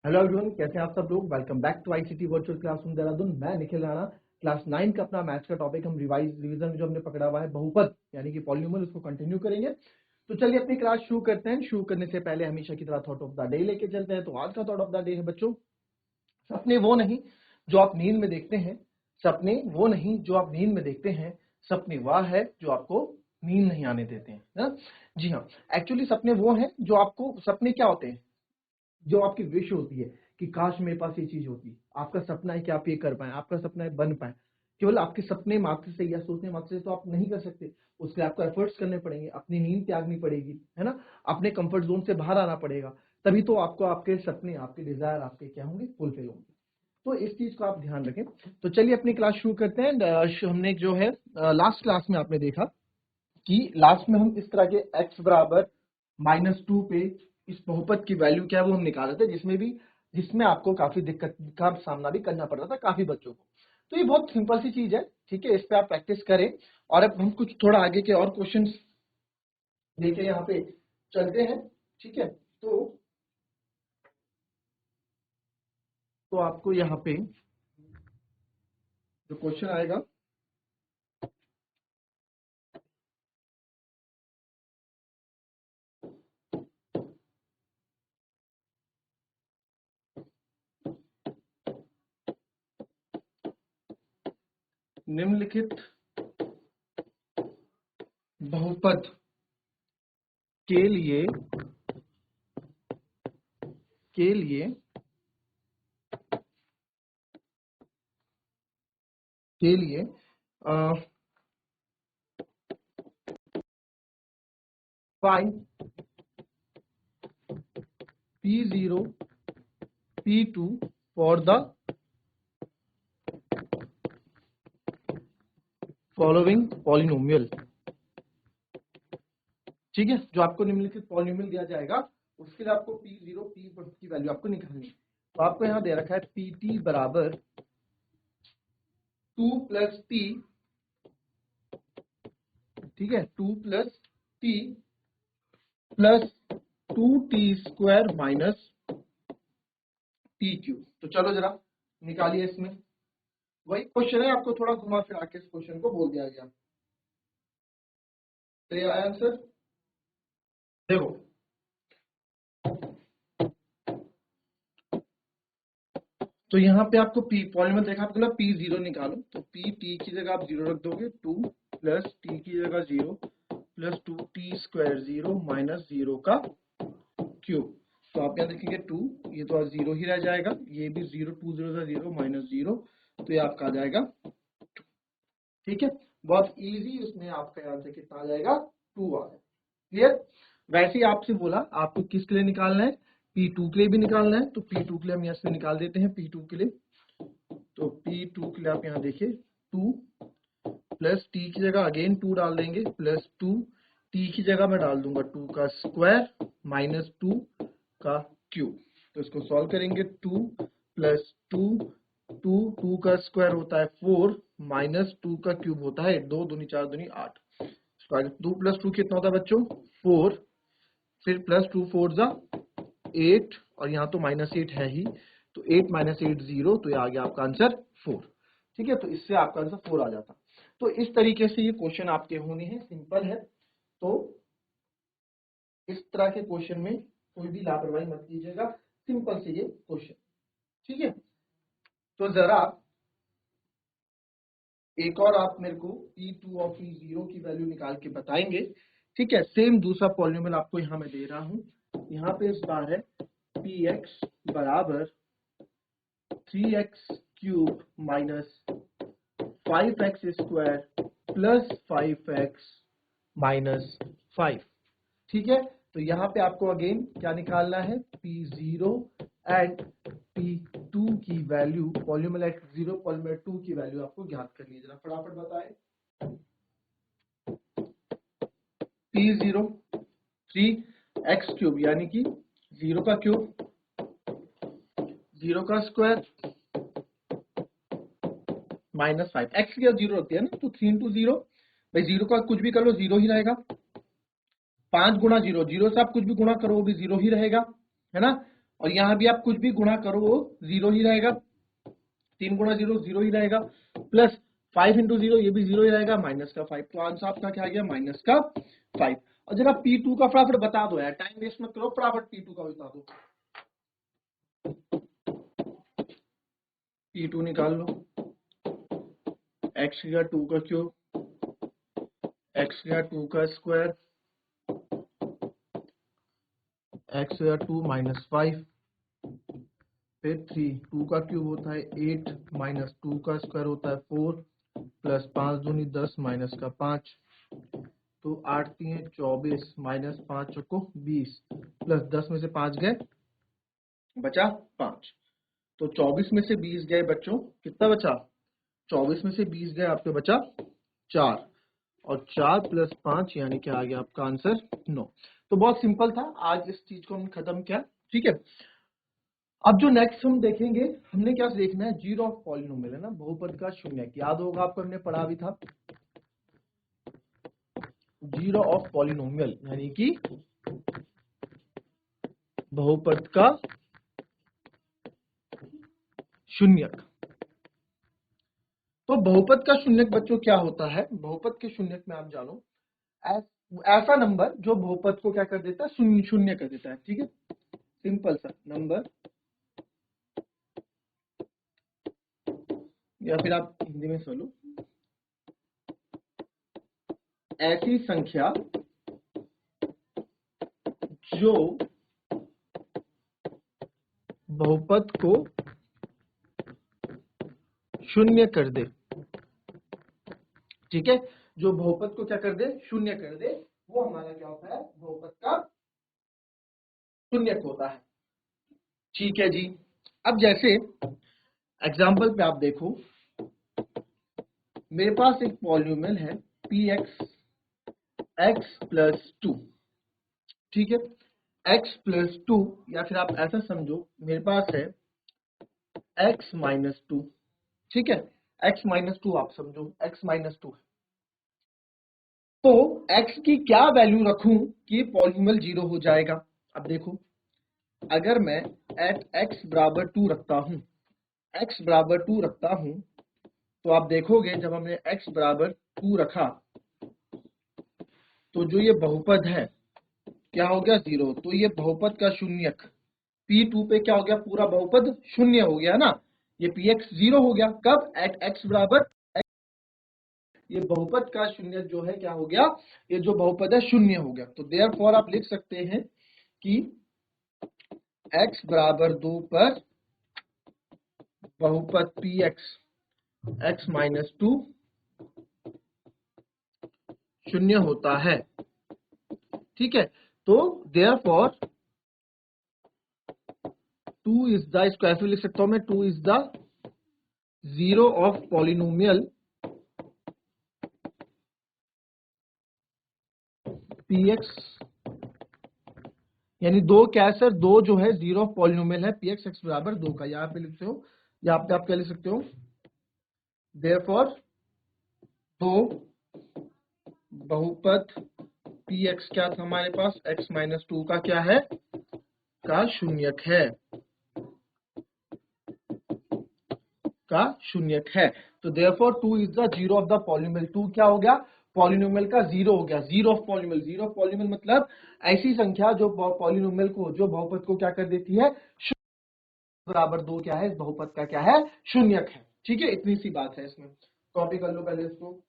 Hello everyone, कैसे हैं आप सब लोग। Welcome back to ICT virtual classroom Dehradun. मैं निखिल राणा। क्लास 9 का अपना मैथ्स का टॉपिक हम रिवीजन जो हमने पकड़ा हुआ है बहुपद यानी कि पॉलिनोमियल, उसको कंटिन्यू करेंगे। तो चलिए अपनी क्लास शुरू करते हैं। शुरू करने से पहले हमेशा की तरह थॉट ऑफ द डे लेके चलते हैं। तो आज का थॉट ऑफ द डे है बच्चों, सपने वो नहीं जो आप नींद में देखते हैं। सपने वो नहीं जो आप नींद में देखते हैं, सपने वह है जो आपको नींद नहीं आने देते हैं ना। जी हाँ, एक्चुअली सपने वो हैं जो आपको, सपने क्या होते हैं, जो आपकी विश होती है कि काश मेरे पास ये चीज होती। आपका सपना है कि आप ये कर पाए, आपका सपना है बन पाए। केवल आपके सपने मात्र से या सोचने मात्र से तो आप नहीं कर सकते। उसके लिए आपको एफर्ट्स करने पड़ेंगे, अपनी नींद त्यागनी पड़ेगी, है ना। अपने कंफर्ट जोन से बाहर आना पड़ेगा, तभी तो आपको आपके सपने, आपके डिजायर आपके क्या होंगे, फुलफिल होंगे। तो इस चीज को आप ध्यान रखें। तो चलिए अपनी क्लास शुरू करते हैं। हमने जो है लास्ट क्लास में आपने देखा कि लास्ट में हम इस तरह के x बराबर -2 पे इस बहुपद की वैल्यू क्या है वो हम निकाल रहे थे, जिसमें आपको काफी दिक्कत का सामना भी करना पड़ रहा था काफी बच्चों को। तो ये बहुत सिंपल सी चीज है, ठीक है। इस पे आप प्रैक्टिस करें और अब हम कुछ थोड़ा आगे के और क्वेश्चंस लेके यहाँ पे चलते हैं, ठीक है। तो आपको यहाँ पे जो क्वेश्चन आएगा, निम्नलिखित बहुपद के लिए के लिए के लिए find P0 P2 for the following polynomial. ठीक है, जो आपको निम्नलिखित पॉलिनोमियल दिया जाएगा उसके लिए आपको P0 P की वैल्यू आपको निकालनी है। तो आपको यहाँ दे रखा है PT बराबर 2 प्लस T, ठीक है, 2 plus T plus 2T square minus T cube. तो चलो जरा निकालिए। इसमें वही क्वेश्चन है, आपको थोड़ा घुमा फिरा के इस क्वेश्चन को बोल दिया गया। तो ये आया आंसर, देखो। तो यहाँ पे आपको पी पॉलिनोमियल देखा, आपको बोला P0 निकालो। तो P T की जगह आप 0 रख दोगे, 2 प्लस T की जगह 0 प्लस 2T स्क्वायर 0 माइनस 0 का क्यूब। तो आप यहाँ देखेंगे 2, ये तो 0 ही रह जाएगा, ये भी 0, 2 0 0 माइनस 0, तो ये आपका आ जाएगा 2। ठीक है, बहुत इजी। उसमें आपका आंसर कितना आ जाएगा, 2 आ जाएगा। क्लियर। वैसे ही आपसे बोला आपको किसके लिए निकालना है, P2 के लिए भी निकालना है। तो P2 के लिए हम यहाँ से निकाल देते हैं। P2 के लिए, तो P2 के लिए आप यहाँ देखिए 2 प्लस T की जगह अगेन 2 डाल देंगे, प्लस 2 T की जगह मैं डाल दूंगा 2 का स्क्वायर माइनस 2 का क्यूब। तो इसको सॉल्व करेंगे, 2 प्लस 2 2 2 का स्क्वायर होता है 4 माइनस 2 का क्यूब होता है 2 दूनी 4 दूनी 8। 2 प्लस 2 कितना होता है बच्चों, 4, फिर प्लस 2 4 जा 8, और यहाँ तो -8 है ही, तो 8 - 8 0, तो ये आ गया आपका आंसर 4। ठीक है, तो इससे आपका आंसर 4 आ जाता। तो इस तरीके से ये क्वेश्चन आपके होने हैं, सिंपल है। तो इस तरह के क्वेश्चन में कोई भी लापरवाही मत कीजिएगा, सिंपल से ये क्वेश्चन। ठीक है, तो जरा एक और आप मेरे को P2 और P0 की वैल्यू निकाल के बताएंगे। ठीक है, सेम दूसरा पॉलिनोमियल आपको यहाँ मैं दे रहा हूँ। यहाँ पे इस बार है Px बराबर 3x cube minus 5x square plus 5x minus 5। ठीक है, तो यहाँ पे आपको अगेन क्या निकालना है, P0 एंड P2 की वैल्यू, पॉलिनोमियल एट 0 पॉलिनोमियल 2 की वैल्यू आपको ज्ञात करनी है। जरा फटाफट बताएं। P0 3x क्यूब यानी कि 0 का क्यूब, 0 का स्क्वायर माइनस 5। x की 0 होती है ना, तो 3 इंटू 0, भाई 0 का कुछ भी कर लो 0 ही रहेगा। 5 गुणा 0, 0 से आप कुछ भी गुणा करो वो भी 0 ही रहेगा, है ना। और यहाँ भी आप कुछ भी गुणा करो वो 0 ही रहेगा, 3 गुणा 0 0 ही रहेगा, प्लस 5 इंटू 0 ये भी 0 ही रहेगा, माइनस का 5। तो आंसर आपका क्या आ गया, माइनस का 5। और जरा P2 का फटाफट बता दो यार, टाइम वेस्ट मत करो, फटाफट P2 का बता दो। P2 निकाल लो, x का 2 का क्यूब, x का 2 का स्क्वायर, x का 2 माइनस 5, फिर 3, 2 का क्यूब होता है 8 माइनस 2 का स्क्वायर होता है 4, प्लस 5 दूनी 10 माइनस का 5, तो 8 3 24 माइनस 5 चौको 20, प्लस 10 में से 5 गए, बचा 5। तो 24 में से 20 गए बच्चों, कितना बचा, 24 में से 20 गए, आपके बचा 4, और 4 प्लस 5 यानी क्या आ गया आपका आंसर 9। तो बहुत सिंपल था, आज इस चीज को हमने खत्म किया। ठीक है, अब जो नेक्स्ट हम देखेंगे, हमने क्या देखना है, जीरो ऑफ पॉलिनोमियल है ना, बहुपद का शून्यक। याद होगा आपको, हमने पढ़ा भी था जीरो ऑफ पॉलिनोमियल यानी कि बहुपद का शून्यक। तो बहुपद का शून्यक बच्चों क्या होता है, बहुपद के शून्यक में आप जानो ऐसा नंबर जो बहुपद को क्या कर देता है, शून्य शून्य कर देता है। ठीक है, सिंपल सा नंबर, या फिर आप हिंदी में सुन लो, ऐसी संख्या जो बहुपद को शून्य कर दे। ठीक है, जो बहुपद को क्या कर दे, शून्य कर दे, वो हमारा क्या होता है, बहुपद का शून्यक होता है। ठीक है जी, अब जैसे एग्जाम्पल पे आप देखो, मेरे पास एक पॉलिनोमियल है पी एक्स प्लस 2। ठीक है, x प्लस 2, या फिर आप ऐसा समझो मेरे पास है x माइनस 2। ठीक है, x माइनस 2 आप समझो, x माइनस 2 है, तो x की क्या वैल्यू रखूं कि पॉलिनोमियल जीरो हो जाएगा। अब देखो, अगर मैं एट x बराबर 2 रखता हूं, x बराबर 2 रखता हूं, तो आप देखोगे जब हमने x बराबर 2 रखा, तो जो ये बहुपद है क्या हो गया, 0। तो ये बहुपद का शून्यक P2 पे क्या हो गया, पूरा बहुपद शून्य हो गया ना, ये Px 0 हो गया, कब, एट x बराबर, ये बहुपद का शून्य जो है क्या हो गया, ये जो बहुपद है शून्य हो गया। तो देयरफॉर आप लिख सकते हैं कि x बराबर 2 पर बहुपद Px x माइनस 2 शून्य होता है। ठीक है, तो देयरफॉर 2 इज द, इसको ऐसे लिख सकता हूं मैं, 2 is the zero of polynomial Px, यानी दो क्या है सर, दो जो है जीरो ऑफ पॉलिनोमियल है Px x बराबर 2 का। यहाँ पे लिखते हो, यहाँ पे आप क्या लिख सकते हो, देयरफॉर दो बहुपद Px क्या था हमारे पास, x माइनस 2 का क्या है, का शून्यक है, का शून्यक है। तो therefore 2 is the zero of the polynomial. 2 क्या हो गया, पॉलिनोमियल का जीरो हो गया, zero of polynomial. Zero of polynomial मतलब ऐसी संख्या जो पॉलिनोमियल को, जो बहुपद को क्या कर देती है, बराबर 2 क्या है, इस बहुपद का क्या है, शून्यक है। ठीक है, इतनी सी बात है इसमें, कॉपी कर लो पहले इसको।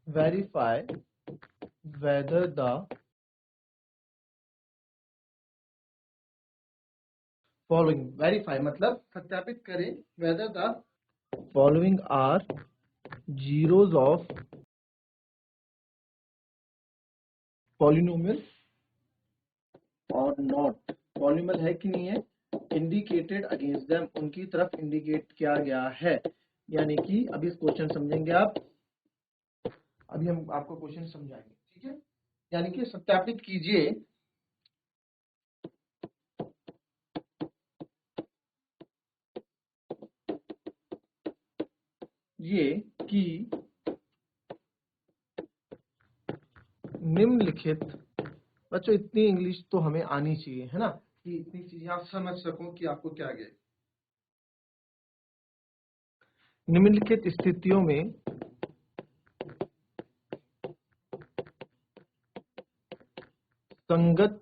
Verify whether the following, verify मतलब सत्यापित करें, whether the following are zeros of polynomial और नॉट, पॉलिनोमियल है कि नहीं है, इंडिकेटेड अगेंस्ट देम, उनकी तरफ इंडिकेट किया गया है। यानी कि अभी इस क्वेश्चन समझेंगे आप, अभी हम आपको क्वेश्चन समझाएंगे। ठीक है, यानी कि सत्यापित कीजिए ये कि निम्नलिखित, बच्चों इतनी इंग्लिश तो हमें आनी चाहिए, है ना, कि इतनी चीजें आप समझ सको कि आपको क्या गए। निम्नलिखित स्थितियों में संगत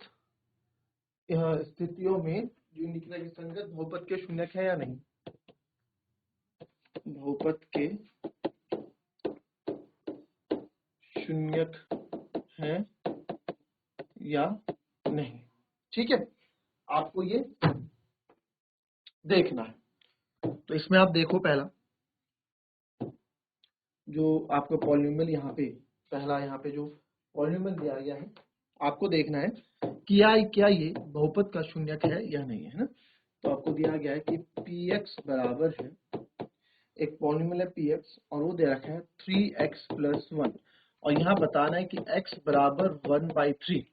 स्थितियों में जो निकला कि संगत बहुपद के शून्यक है या नहीं, बहुपद के शून्यक है या नहीं। ठीक है, आपको ये देखना है। तो इसमें आप देखो, पहला जो आपका पॉलिनोमियल यहाँ पे, पहला यहाँ पे जो पॉलिनोमियल दिया गया है, आपको देखना है कि क्या ये बहुपद का शून्यक है या नहीं है ना। तो आपको दिया गया है कि px बराबर है, एक पॉलिनोमियल है px और वो दे रखा है 3x + 1, और यहाँ बताना है कि x बराबर 1/3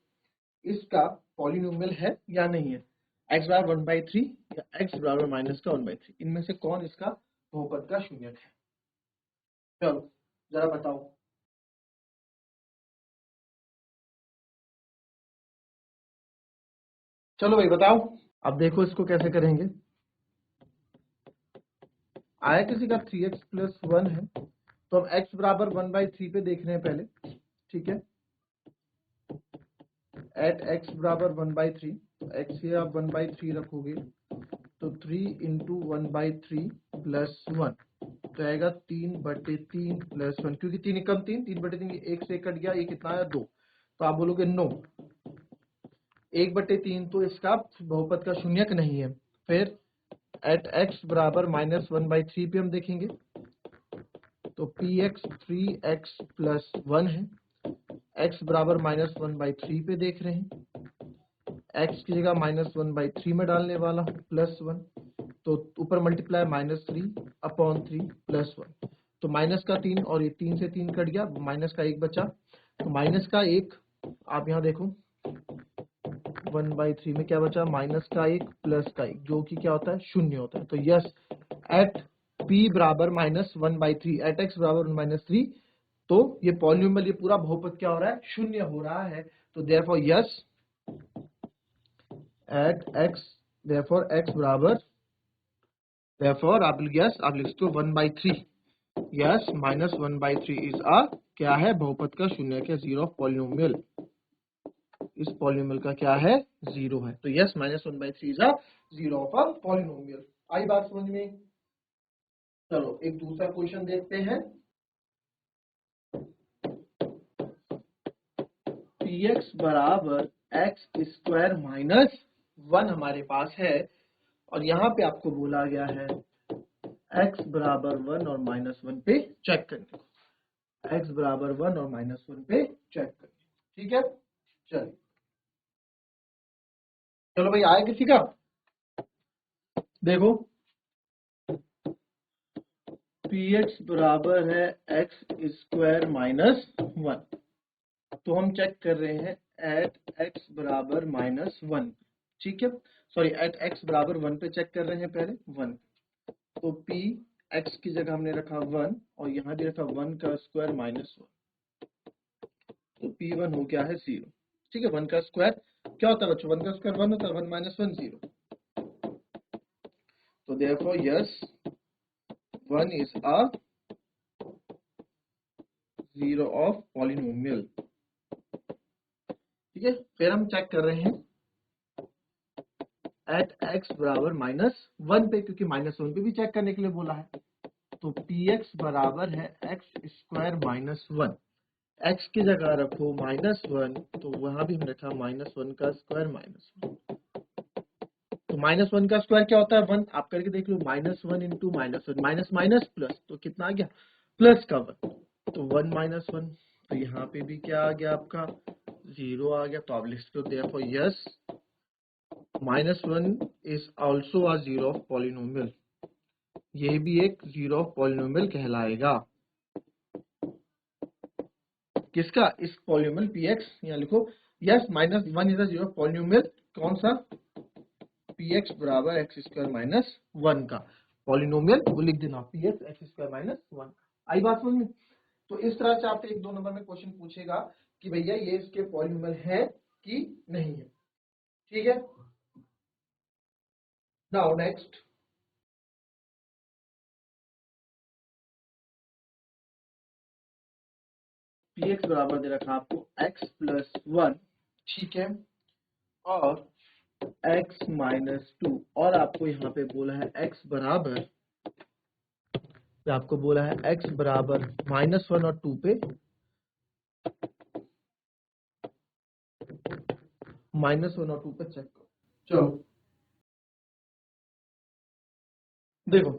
इसका पॉलिनोमियल है या नहीं है। x बराबर 1/3 या x बराबर -1/3, इनमें से कौन इसका बहुपद का शून्यक है। चलो जरा बताओ। चलो भाई बताओ। अब देखो इसको कैसे करेंगे। आया किसी का 3x + 1 है, तो हम x बराबर 1/3 पे देख रहे हैं पहले। ठीक है, एट x बराबर 1/3, तो x से आप 1/3 रखोगे तो 3 × 1/3 + 1 तो आएगा 3/3 + 1, क्योंकि 3 एकम 3, 3/3 एक से कट गया, ये कितना आया 2, तो आप बोलोगे नो, 1/3 तो इसका बहुपद का शून्यक नहीं है। फिर एट x बराबर -1/3 पे हम देखेंगे, तो px 3x + 1 है, x बराबर -1/3 पे देख रहे हैं, x की जगह -1/3 में डालने वाला हूँ +1, तो ऊपर मल्टीप्लाई -3/3 +1, तो माइनस का 3 और ये 3 से 3 कट गया, माइनस का 1 बचा, तो माइनस का 1 आप यहाँ देखो 1/3 में क्या बचा, माइनस का 1 प्लस का 1, जो कि क्या होता है, शून्य होता है। तो यस, एट p बराबर -1/3, एट x बराबर -3, तो ये पॉलिनोमियल, ये पूरा बहुपद क्या हो रहा है, शून्य हो रहा है। तो therefore yes, at x, therefore x बराबर, देयरफॉर आप यस आप लिख सकते हो 1/3, यस -1/3 इज अ क्या है, बहुपद का शून्य क्या, जीरो ऑफ पॉलिनोमियल, इस पॉलिनोमियल का क्या है, जीरो है। तो yes -1/3 is a zero of a polynomial. आई बात समझ में। चलो एक दूसरा क्वेश्चन देखते हैं। px बराबर x² - 1 हमारे पास है, और यहाँ पे आपको बोला गया है x बराबर 1 और -1 पे चेक करने को, x बराबर 1 और -1 पे चेक करने। ठीक है, चलिए चलो भाई, आया किसी का। देखो px बराबर है x² - 1, तो हम चेक कर रहे हैं एट x बराबर -1। ठीक है, सॉरी एट x बराबर 1 पे चेक कर रहे हैं पहले 1, तो p x की जगह हमने रखा 1 और यहाँ भी रखा 1 का स्क्वायर -1, तो p1 हो गया है 0। ठीक है, 1 का स्क्वायर क्या होता है बच्चों, 1 का स्क्वायर 1 होता है, 1 - 1 0, तो therefore yes 1 is a zero of polynomial. ठीक है, फिर हम चेक कर रहे हैं एट x बराबर -1 पे, क्योंकि -1 पे भी चेक करने के लिए बोला है, तो px बराबर है x² - 1, x की जगह रखो -1, तो वहां भी हम रखा -1 का स्क्वायर -1, तो -1 का स्क्वायर क्या होता है 1, आप करके देख लो, -1 × -1, माइनस माइनस प्लस, तो कितना आ गया, प्लस का 1, तो 1 - 1, तो यहाँ पे भी क्या आ गया आपका 0 आ गया। तो आप लिख सकते हो therefore yes -1 is also a zero of polynomial, ये भी एक जीरो ऑफ पॉलिनोमियल कहलाएगा। किसका, इस पॉलिनोमियल px, यहाँ लिखो yes -1 is a zero of polynomial, कौन सा, px बराबर x² - 1 का पॉलिनोमियल, वो लिख देना px x² - 1 का। आई बात समझ में? तो इस तरह से आपसे 1-2 नंबर में क्वेश्चन पूछेगा कि भैया ये इसके पॉलिनोमियल है कि नहीं है, ठीक है। नाउ नेक्स्ट, px बराबर दे रखा आपको x प्लस 1, ठीक है, और x माइनस 2, और आपको यहाँ पे बोला है x बराबर, आपको बोला है x बराबर -1 और 2 पे, -1 और 2 पे चेक करो। चलो देखो,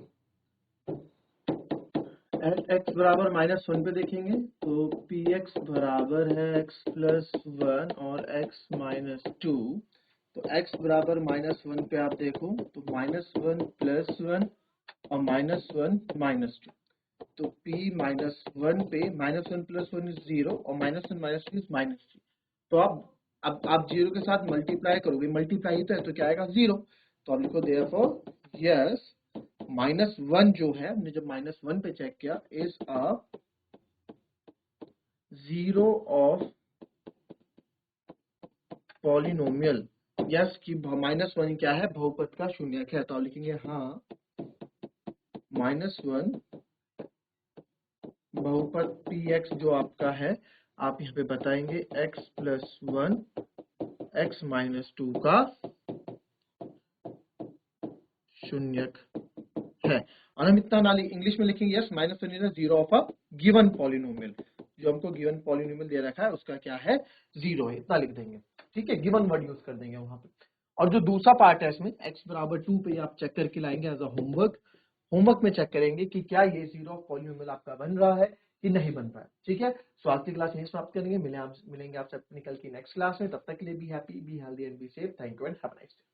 x बराबर -1 पे देखेंगे तो px बराबर है x प्लस 1 और x माइनस 2। तो x बराबर -1 पे आप देखो तो -1 प्लस 1 और -1 माइनस 2। तो p -1 पे -1 प्लस 1 इज 0 और -1 माइनस 2 इज -3। तो अब आप 0 के साथ मल्टीप्लाई करोगे, मल्टीप्लाई तो है तो क्या आएगा 0। तो आप लिखो देयरफॉर यस -1 जो है, हमने जब -1 पे चेक किया, is a 0 of polynomial. Yes कि -1 क्या है, बहुपद का शून्यक है। तो आप लिखेंगे हाँ -1 बहुपद px जो आपका है, आप यहाँ पे बताएंगे x प्लस 1 x माइनस 2 का शून्यक है। और हम इतना ना इंग्लिश में लिखेंगे yes -1 is 0 of a given polynomial. जो हमको गिवन पॉलिनोमियल दे रखा है उसका क्या है, 0 है, इतना लिख देंगे, ठीक है। गिवन वर्ड यूज कर देंगे वहां पे। और जो दूसरा पार्ट है इसमें x बराबर 2 पे आप चेक करके लाएंगे एज अ होमवर्क। होमवर्क में चेक करेंगे कि क्या ये 0 ऑफ पॉलिनोमियल आपका बन रहा है कि नहीं बन रहा है, ठीक है। सो आज की क्लास यहीं समाप्त करेंगे। मिलेंगे आपसे अपनी कल की नेक्स्ट क्लास में। तब तक के लिए be happy, be healthy and be safe. Thank you and have a nice day.